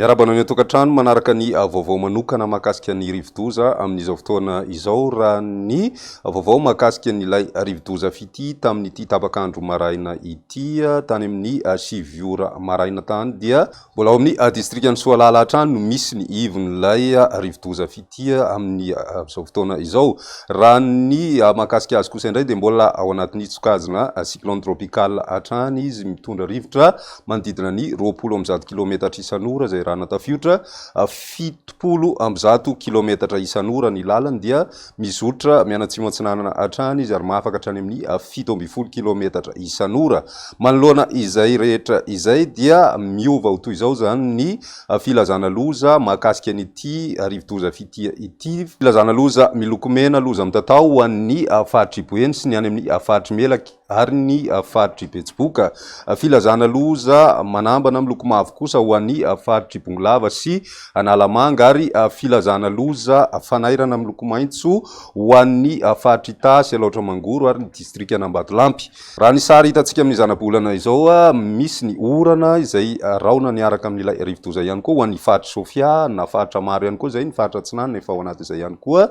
Miarabana ny tokantrano manaraka ny vaovao manokana mahakasika ny rivodoza amin'izao fotoana izao raha ny vaovao mahakasika n'ilay rivodoza fity tamin'ity tapakandro maraina ity tany amin'ny 7 ora maraina tany dia mbola ao amin'ny distriktany Soalala hatrany no misy ny ivon'ilay rivodoza fity amin'ny izao fotoana izao. Raha ny mahakasika azy kosa indray dia mbola ao anatin'ny tsokajina cyclone tropical hatrany izy mitondra rivotra manodidina ny 20 kilometatra isan'ora zay raha natafiotra 70 kilometatra isan'ora ny lalany dia mizotra mianatsimo antsinanana hatrany izy ary mahafaka hatrany amin'ny 70 kilometatra isan'ora. Manoloana izay rehetra izay dia miova ho toy izao zany ny filazana loza mahakasika an'ity rivodoza fitia ity. Filazana loza miloko mena loza mitatao ho an'ny faritry Boeny sy ny any amin'ny faritry Melaky ary ny faritry Betsiboka. Filazana loza manambana miloko mavo kosa ho an'ny faritry Bonglava sy Analamanga ary filazana loza fanairana miloko maitso ho an'ny faritry Tasy Alaotra Mangoro ary ny distrikt Anambatolampy. Raha ny sary hitantsika amin'ny zana-bolana izao misy ny orana izay raona niaraka amin'ilay rivodoza ihany koa ho an'ny faritry Sofia na faritra maro ihany koa zay ny faritra Atsinanana efa ao anaty izay ihany koa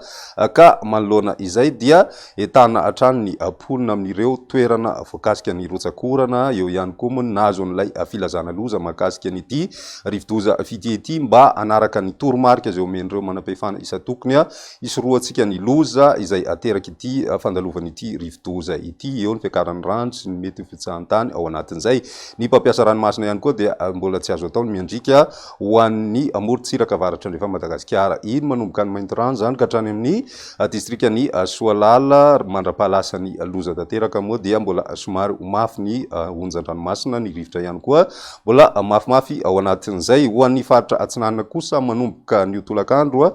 ka manoloana izay dia entana hatrany ny ponina amin'ireo toerana voakasika ny rotsakorana eo ihany koa moa nazo an'ilay filazana loza mahakasika an'ity rivodoza fity ity mba anaraka ny toromarika izay omen'ireo manam-pahefana isa-tokony isoroantsika ny loza izay ateraka ity fandalovana ity rivodoza ity eo ny fiakaran'ny rano sy ny mety fitsahan-tany ao anatin'izay. Ny mpampiasa ranomasina ihany koa dia mbola tsy azo atao ny miandrika ho an'ny amorontsiraka avaratra andrefa Madagasikara iny manomboka ny mainty rano zany ka hatrany amin'ny distriktany Soalala mandrapahalasa ny loza tanteraka moa dia mbola somary mafy ny onjan-dranomasina ny rivotra ihany koa mbola mafimafy ao anatin'izay. Ho an'ny faritra Atsinanana kosa manomboka ny tolakandro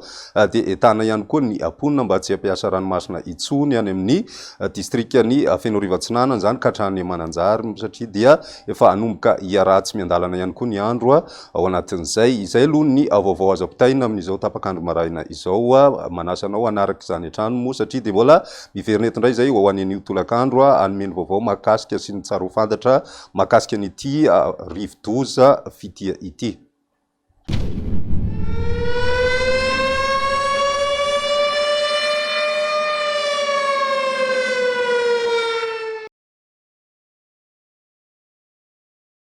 dia entana ihany koa ny ponina mba tsy hampiasa ranomasina itsony any amin'ny distriktany Fenoriva Atsinanana zany ka hatrany Mananjary satria dia efa anomboka hiaratsy miandalana ihany koa ny andro ao anatin'izay. Izay aloha ny vaovao azo apitaina amin'izao tapakandro maraina izao. Manasanao anaraka izany hatrany moa satria dia mbola miverina eto indray zay ho an'io tolakandro anome ny vaovao mahakasika sy ny tsara ho fantatra mahakasika an'ity rivodoza fitia ity.